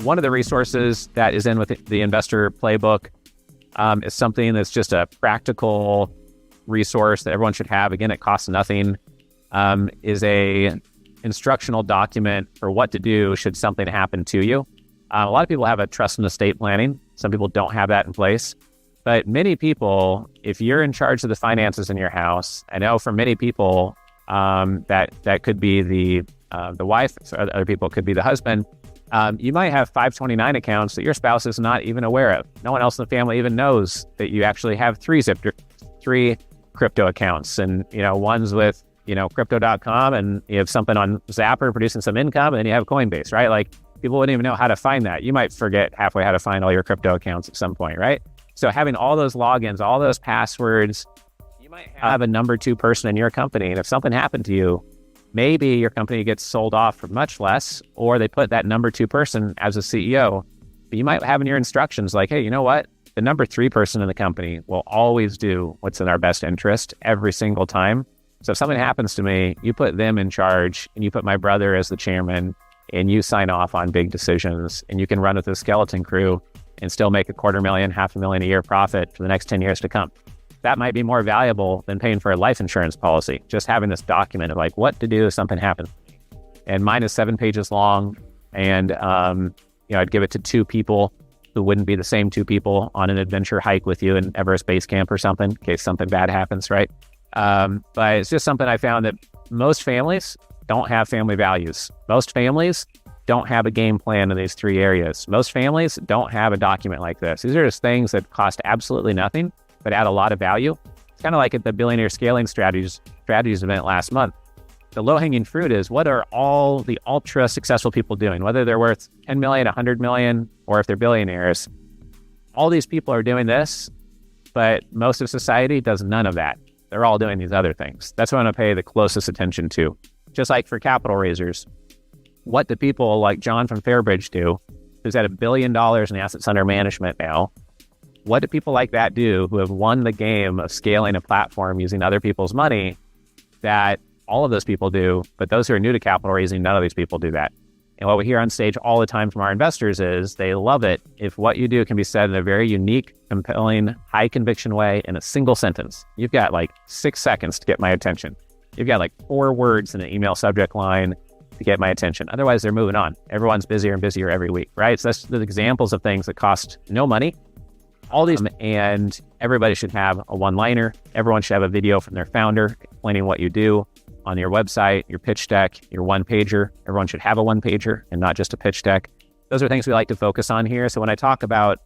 one of the resources that is in with the investor playbook is something that's just a practical resource that everyone should have. Again, it costs nothing. Is a instructional document for what to do should something happen to you. A lot of people have a trust and estate planning. Some people don't have that in place. But many people, if you're in charge of the finances in your house, I know for many people that could be the wife, for other people it could be the husband. You might have 529 accounts that your spouse is not even aware of. No one else in the family even knows that you actually have three crypto accounts, and one's with crypto.com, and you have something on Zapper producing some income, and then you have Coinbase, right? Like, people wouldn't even know how to find that. You might forget halfway how to find all your crypto accounts at some point, right? So having all those logins, all those passwords, you might have a number two person in your company, and if something happened to you, maybe your company gets sold off for much less, or they put that number two person as a CEO. But you might have in your instructions like, hey, you know what? The number three person in the company will always do what's in our best interest every single time. So if something happens to me, you put them in charge, and you put my brother as the chairman, and you sign off on big decisions, and you can run with the skeleton crew and still make $250,000, $500,000 a year profit for the next 10 years to come. That might be more valuable than paying for a life insurance policy. Just having this document of like what to do if something happens. And mine is 7 pages long, and I'd give it to 2 people who wouldn't be the same 2 people on an adventure hike with you in Everest Base Camp or something, in case something bad happens, right? But it's just something I found that most families don't have family values. Most families don't have a game plan in these 3 areas. Most families don't have a document like this. These are just things that cost absolutely nothing, but add a lot of value. It's kind of like at the Billionaire Scaling Strategies event last month. The low-hanging fruit is, what are all the ultra successful people doing? Whether they're worth 10 million, 100 million, or if they're billionaires, all these people are doing this, but most of society does none of that. They're all doing these other things. That's what I'm going to pay the closest attention to. Just like for capital raisers, what do people like John from Fairbridge do, who's at $1 billion in assets under management now? What do people like that do who have won the game of scaling a platform using other people's money that all of those people do, but those who are new to capital raising, none of these people do that. And what we hear on stage all the time from our investors is they love it if what you do can be said in a very unique, compelling, high conviction way in a single sentence. You've got like 6 seconds to get my attention. You've got like 4 words in an email subject line to get my attention. Otherwise, they're moving on. Everyone's busier and busier every week, right? So that's the examples of things that cost no money. All these, and everybody should have a one-liner. Everyone should have a video from their founder explaining what you do on your website, your pitch deck, your one-pager. Everyone should have a one-pager and not just a pitch deck. Those are things we like to focus on here. So when I talk about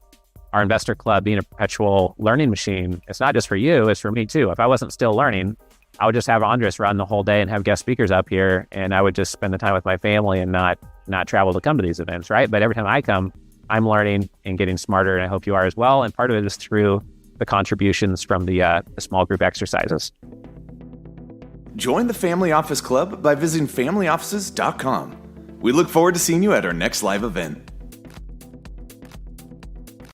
our investor club being a perpetual learning machine, it's not just for you, it's for me too. If I wasn't still learning, I would just have Andres run the whole day and have guest speakers up here, and I would just spend the time with my family and not travel to come to these events, right? But every time I come, I'm learning and getting smarter, and I hope you are as well. And part of it is through the contributions from the small group exercises. Join the Family Office Club by visiting familyoffices.com. We look forward to seeing you at our next live event.